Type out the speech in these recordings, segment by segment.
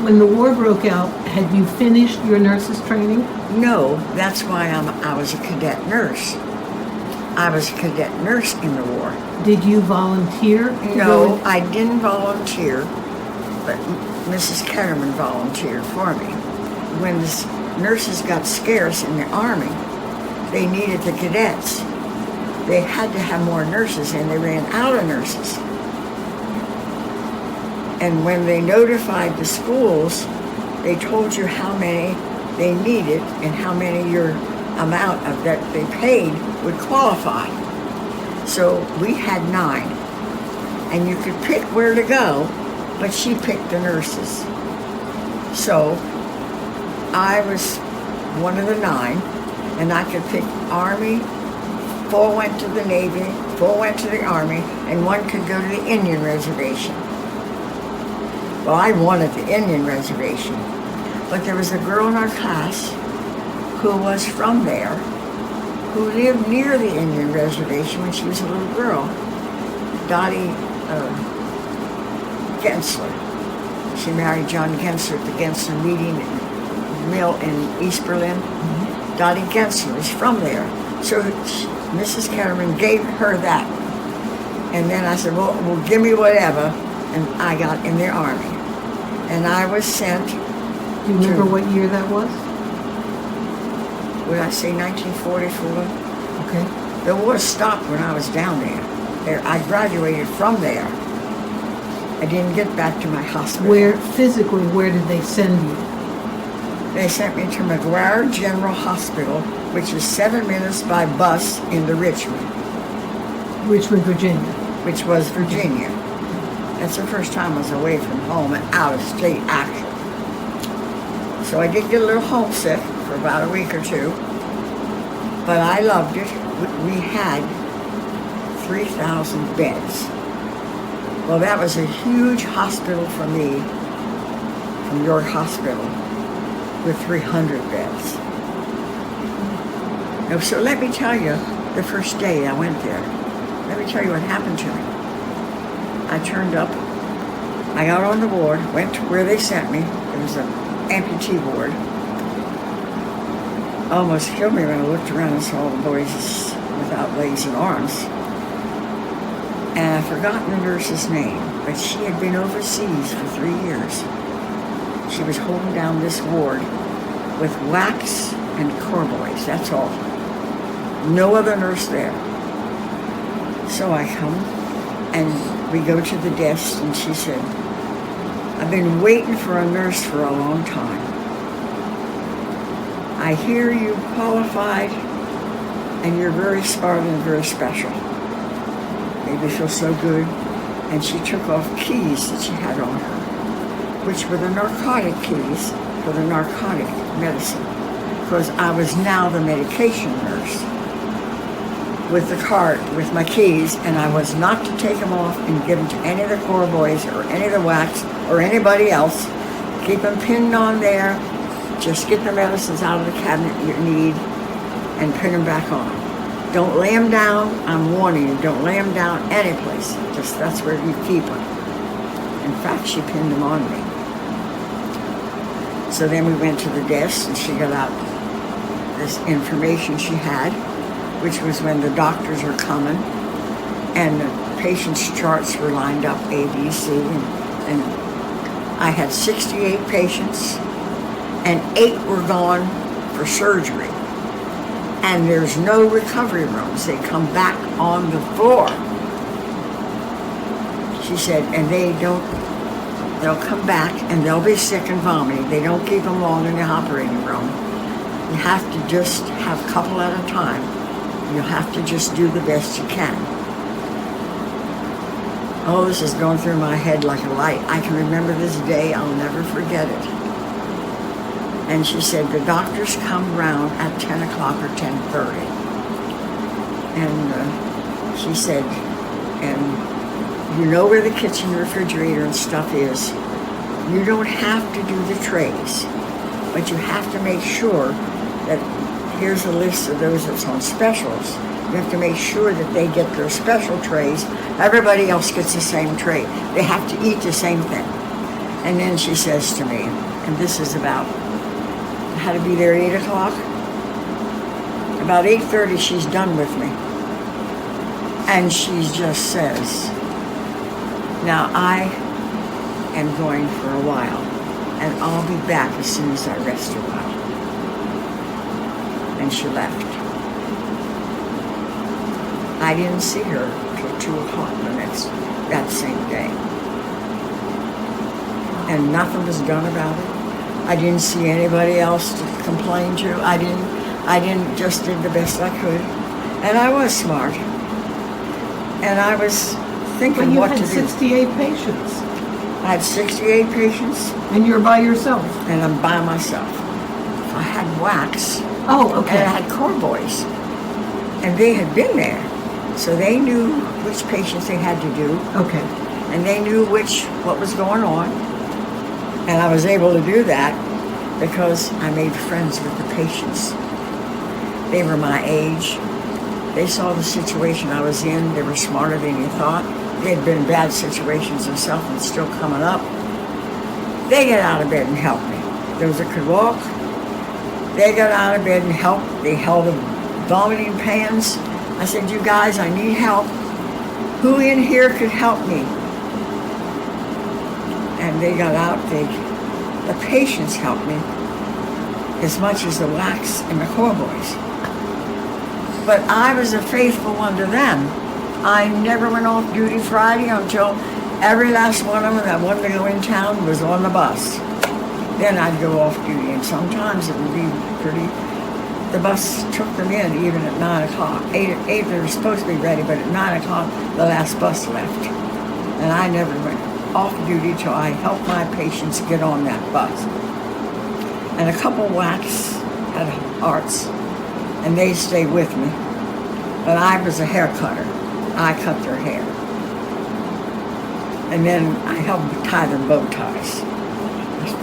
when the war broke out, had you finished your nurse's training? No, that's why I was a cadet nurse. I was a cadet nurse in the war. Did you volunteer? No, I didn't volunteer, but Mrs. Ketterman volunteered for me. When the nurses got scarce in the Army, they needed the cadets. They had to have more nurses, and they ran out of nurses. And when they notified the schools, they told you how many they needed and how many your amount of that they paid would qualify. So we had 9, and you could pick where to go, but she picked the nurses. So I was one of the 9, and I could pick Army, 4 went to the Navy, 4 went to the Army, and 1 could go to the Indian Reservation. Well, I wanted the Indian Reservation, but there was a girl in our class who was from there, who lived near the Indian Reservation when she was a little girl, Dottie Gensler. She married John Gensler at the Gensler Meeting Mill in East Berlin. Mm-hmm. Dottie Gensler was from there. So Mrs. Ketterman gave her that. And then I said, well, give me whatever. And I got in the Army. And I was sent. Do you remember what year that was? Would I say 1944? Okay. The war stopped when I was down there. I graduated from there. I didn't get back to my hospital. Where did they send you? They sent me to McGuire General Hospital, which is 7 minutes by bus into Richmond. Richmond, Virginia. Which was Virginia. That's the first time I was away from home and out of state action. So I did get a little homesick for about a week or 2, but I loved it. We had 3,000 beds. Well, that was a huge hospital for me, from York Hospital, with 300 beds. Now, so let me tell you, the first day I went there, let me tell you what happened to me. I turned up, I got on the ward, went to where they sent me. It was an amputee ward. Almost killed me when I looked around and saw all the boys without legs and arms. And I've forgotten the nurse's name, but she had been overseas for 3 years. She was holding down this ward with wax and corboys, that's all. No other nurse there. So I come, and we go to the desk, and she said, I've been waiting for a nurse for a long time. I hear you qualified, and you're very smart and very special. Made me feel so good. And she took off keys that she had on her, which were the narcotic keys for the narcotic medicine, because I was now the medication nurse with the cart, with my keys, and I was not to take them off and give them to any of the core boys or any of the wax or anybody else. Keep them pinned on there. Just get the medicines out of the cabinet you need and pin them back on. Don't lay them down. I'm warning you, don't lay them down any place. Just that's where you keep them. In fact, she pinned them on me. So then we went to the desk, and she got out this information she had, which was when the doctors were coming, and the patients' charts were lined up, A, B, C, and I had 68 patients, and 8 were gone for surgery. And there's no recovery rooms. They come back on the floor. She said, and they'll come back and they'll be sick and vomiting. They don't keep them long in the operating room. You have to just have a couple at a time. You'll have to just do the best you can. Oh, this is going through my head like a light. I can remember this day. I'll never forget it. And she said, the doctors come round at 10 o'clock or 10:30. And she said, and you know where the kitchen refrigerator and stuff is. You don't have to do the trays, but you have to make sure that here's a list of those that's on specials. You have to make sure that they get their special trays. Everybody else gets the same tray. They have to eat the same thing. And then she says to me, and this is about, I had to be there 8 o'clock. About 8:30, she's done with me. And she just says, now I am going for a while, and I'll be back as soon as I rest a while. And she left. I didn't see her till 2 o'clock that same day. And nothing was done about it. I didn't see anybody else to complain to. I just did the best I could. And I was smart. And I was thinking what to do. But you had 68 patients. I had 68 patients. And you're by yourself. And I'm by myself. I had wax. Oh, okay. And I had core boys. And they had been there. So they knew which patients they had to do. Okay. And they knew what was going on. And I was able to do that because I made friends with the patients. They were my age. They saw the situation I was in. They were smarter than you thought. They had been in bad situations themselves and still coming up. They got out of bed and helped me. Those that could walk, they got out of bed and helped. They held the vomiting pans. I said, you guys, I need help. Who in here could help me? And they got out. The patients helped me as much as the wax and the core boys. But I was a faithful one to them. I never went off duty Friday until every last one of them that wanted to go in town was on the bus. Then I'd go off duty, and sometimes it would be the bus took them in even at 9 o'clock. 8 they were supposed to be ready, but at 9 o'clock the last bus left. And I never went off duty till I helped my patients get on that bus. And a couple wax had hearts, and they stayed with me. But I was a hair cutter. I cut their hair. And then I helped tie their bow ties.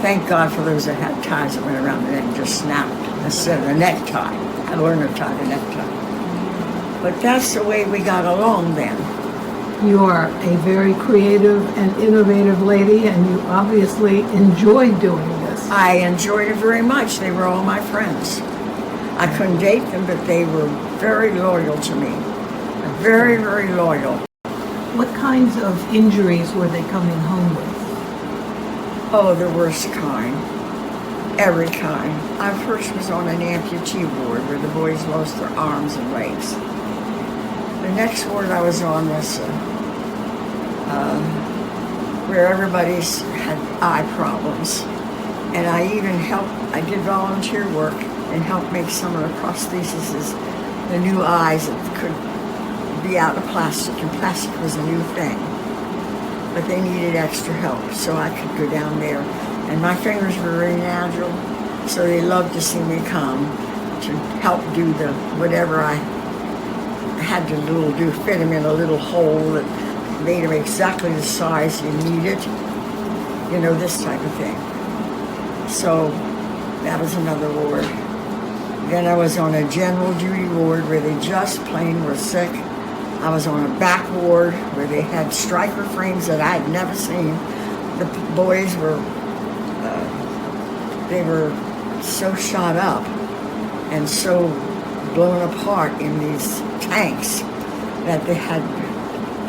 Thank God for those that had ties that went around the neck and just snapped instead of a necktie. I learned to tie the necktie. But that's the way we got along then. You are a very creative and innovative lady, and you obviously enjoyed doing this. I enjoyed it very much. They were all my friends. I couldn't date them, but they were very loyal to me. Very, very loyal. What kinds of injuries were they coming home with? Oh, the worst kind. Every kind. I first was on an amputee ward where the boys lost their arms and legs. The next ward I was on was where everybody's had eye problems. And I even I did volunteer work and helped make some of the prostheses, the new eyes that could be out of plastic, and plastic was a new thing. But they needed extra help, so I could go down there. And my fingers were very agile, so they loved to see me come to help do whatever I had to do, fit them in a little hole that made them exactly the size you needed, this type of thing. So that was another ward. Then I was on a general duty ward where they just plain were sick. I was on a back ward where they had striker frames that I had never seen. The boys they were so shot up and so blown apart in these tanks that they had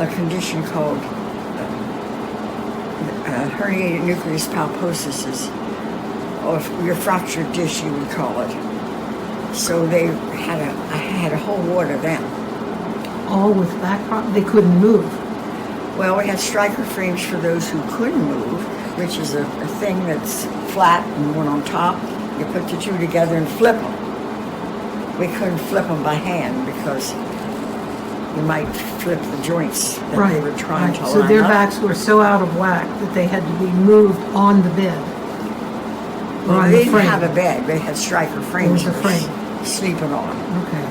a condition called herniated nucleus pulposus, or your fractured disc, you would call it. So I had a whole ward of them. All with back problems? They couldn't move? Well, we had striker frames for those who couldn't move, which is a thing that's flat and one on top. You put the two together and flip them. We couldn't flip them by hand because you might flip the joints that they were trying to line So their up. backs were so out of whack that they had to be moved on the bed. Well, on they the didn't frame. have a bed. They had striker frames It was a they were frame. sleeping on. Okay.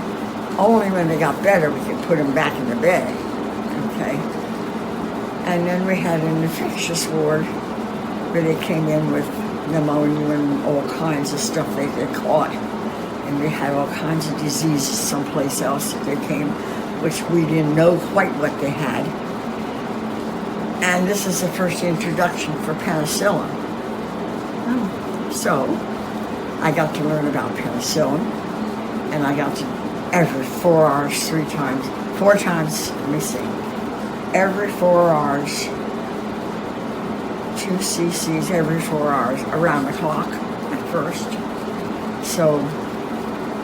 Only when they got better we could put them back in the bed. Okay. And then we had an infectious ward where they came in with pneumonia and all kinds of stuff they caught. And they had all kinds of diseases someplace else that they came, which we didn't know quite what they had. And this is the first introduction for penicillin. Oh. So I got to learn about penicillin, and I got to every 4 hours, 4 times, let me see, every 4 hours, 2 cc's every 4 hours, around the clock at first. So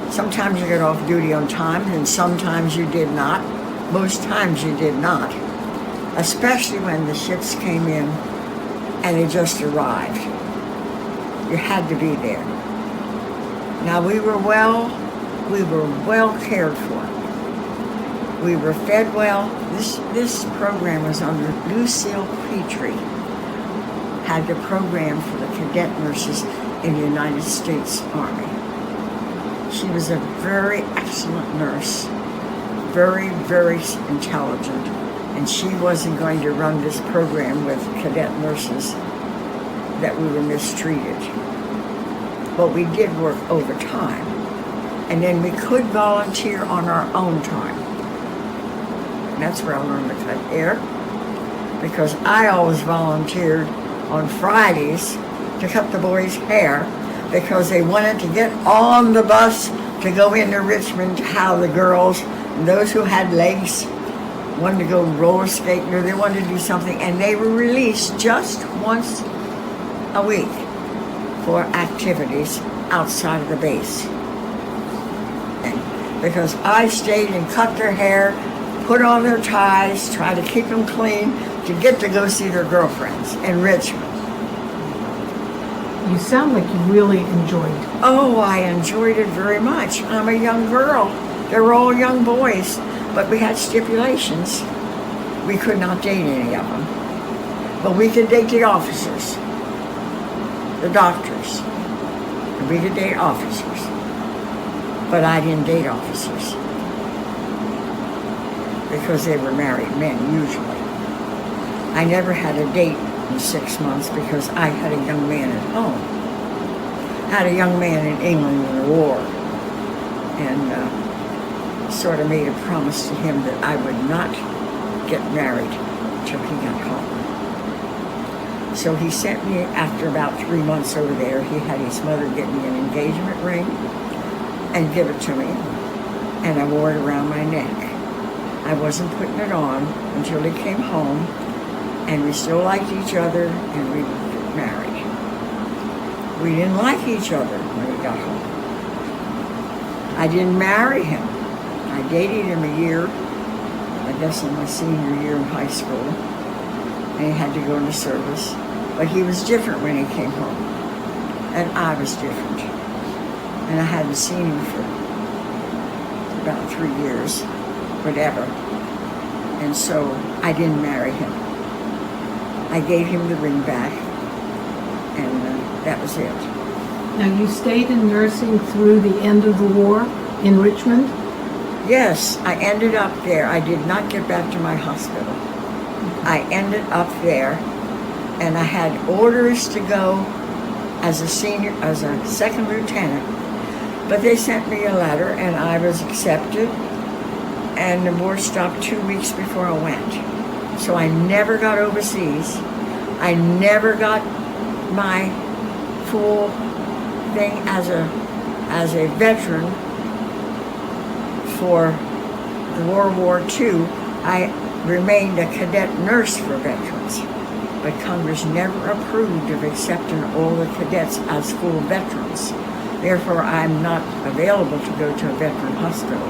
sometimes you get off duty on time, and sometimes you did not. Most times you did not, especially when the ships came in and they just arrived. You had to be there. Now we were well cared for. We were fed well. This program was under Lucille Petrie, had the program for the cadet nurses in the United States Army. She was a very excellent nurse, very, very intelligent, and she wasn't going to run this program with cadet nurses that we were mistreated. But we did work overtime, and then we could volunteer on our own time. And that's where I learned to cut hair, because I always volunteered on Fridays to cut the boys' hair, because they wanted to get on the bus to go into Richmond to have the girls, and those who had legs wanted to go roller skating, or they wanted to do something, and they were released just once a week for activities outside of the base. And because I stayed and cut their hair, put on their ties, try to keep them clean, to get to go see their girlfriends in Richmond. You sound like you really enjoyed it. Oh, I enjoyed it very much. I'm a young girl. They were all young boys, but we had stipulations. We could not date any of them. But we could date the officers, the doctors, and we could date officers. But I didn't date officers, because they were married men, usually. I never had a date in 6 months because I had a young man at home. I had a young man in England in the war, and sort of made a promise to him that I would not get married till he got home. So he sent me, after about 3 months over there, he had his mother get me an engagement ring and give it to me, and I wore it around my neck. I wasn't putting it on until he came home, and we still liked each other, and we were married. We didn't like each other when we got home. I didn't marry him. I dated him a year, I guess in my senior year in high school, and he had to go into service. But he was different when he came home, and I was different. And I hadn't seen him for about 3 years, whatever. And so I didn't marry him. I gave him the ring back, and that was it. Now, you stayed in nursing through the end of the war in Richmond? Yes, I ended up there. I did not get back to my hospital. I ended up there, and I had orders to go as a second lieutenant, but they sent me a letter, and I was accepted, and the war stopped 2 weeks before I went. So I never got overseas. I never got my full thing as a veteran for the World War II. I remained a cadet nurse for veterans, but Congress never approved of accepting all the cadets as full veterans. Therefore, I'm not available to go to a veteran hospital.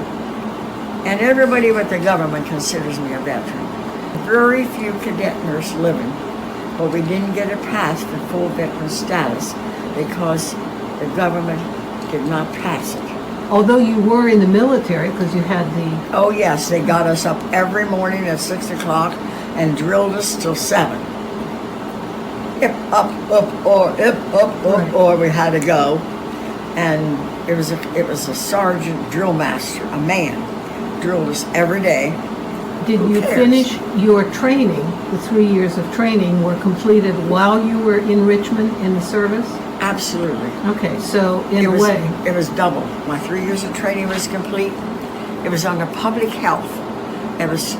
And everybody with the government considers me a veteran. Very few cadet nurse living, but we didn't get it past the full veteran status because the government did not pass it. Although you were in the military, because you had the... Oh yes, they got us up every morning at 6 o'clock and drilled us till 7. Hip up, Right. or we had to go. And it was a sergeant drill master, a man, drilled us every day. Did Who you cares? finish your training, the 3 years of training were completed while you were in Richmond in the service? Absolutely. Okay, so in a was, way... It was double. My 3 years of training was complete. It was under public health. It was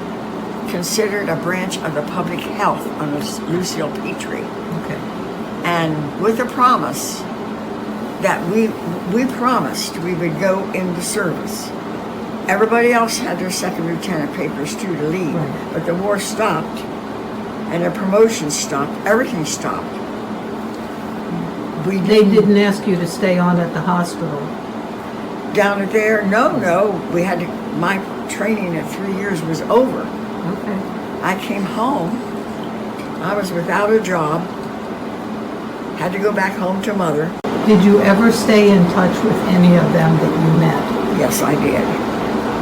considered a branch of the public health under Lucille Petrie. Okay. And with a promise that we promised we would go into service. Everybody else had their second lieutenant papers too to leave, Right. but the war stopped, and the promotions stopped. Everything stopped. They didn't ask you to stay on at the hospital. Down there, no. We had to. My training at 3 years was over. Okay. I came home. I was without a job. Had to go back home to mother. Did you ever stay in touch with any of them that you met? Yes, I did.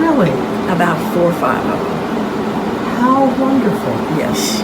Really? About 4 or 5 of them. How wonderful. Yes.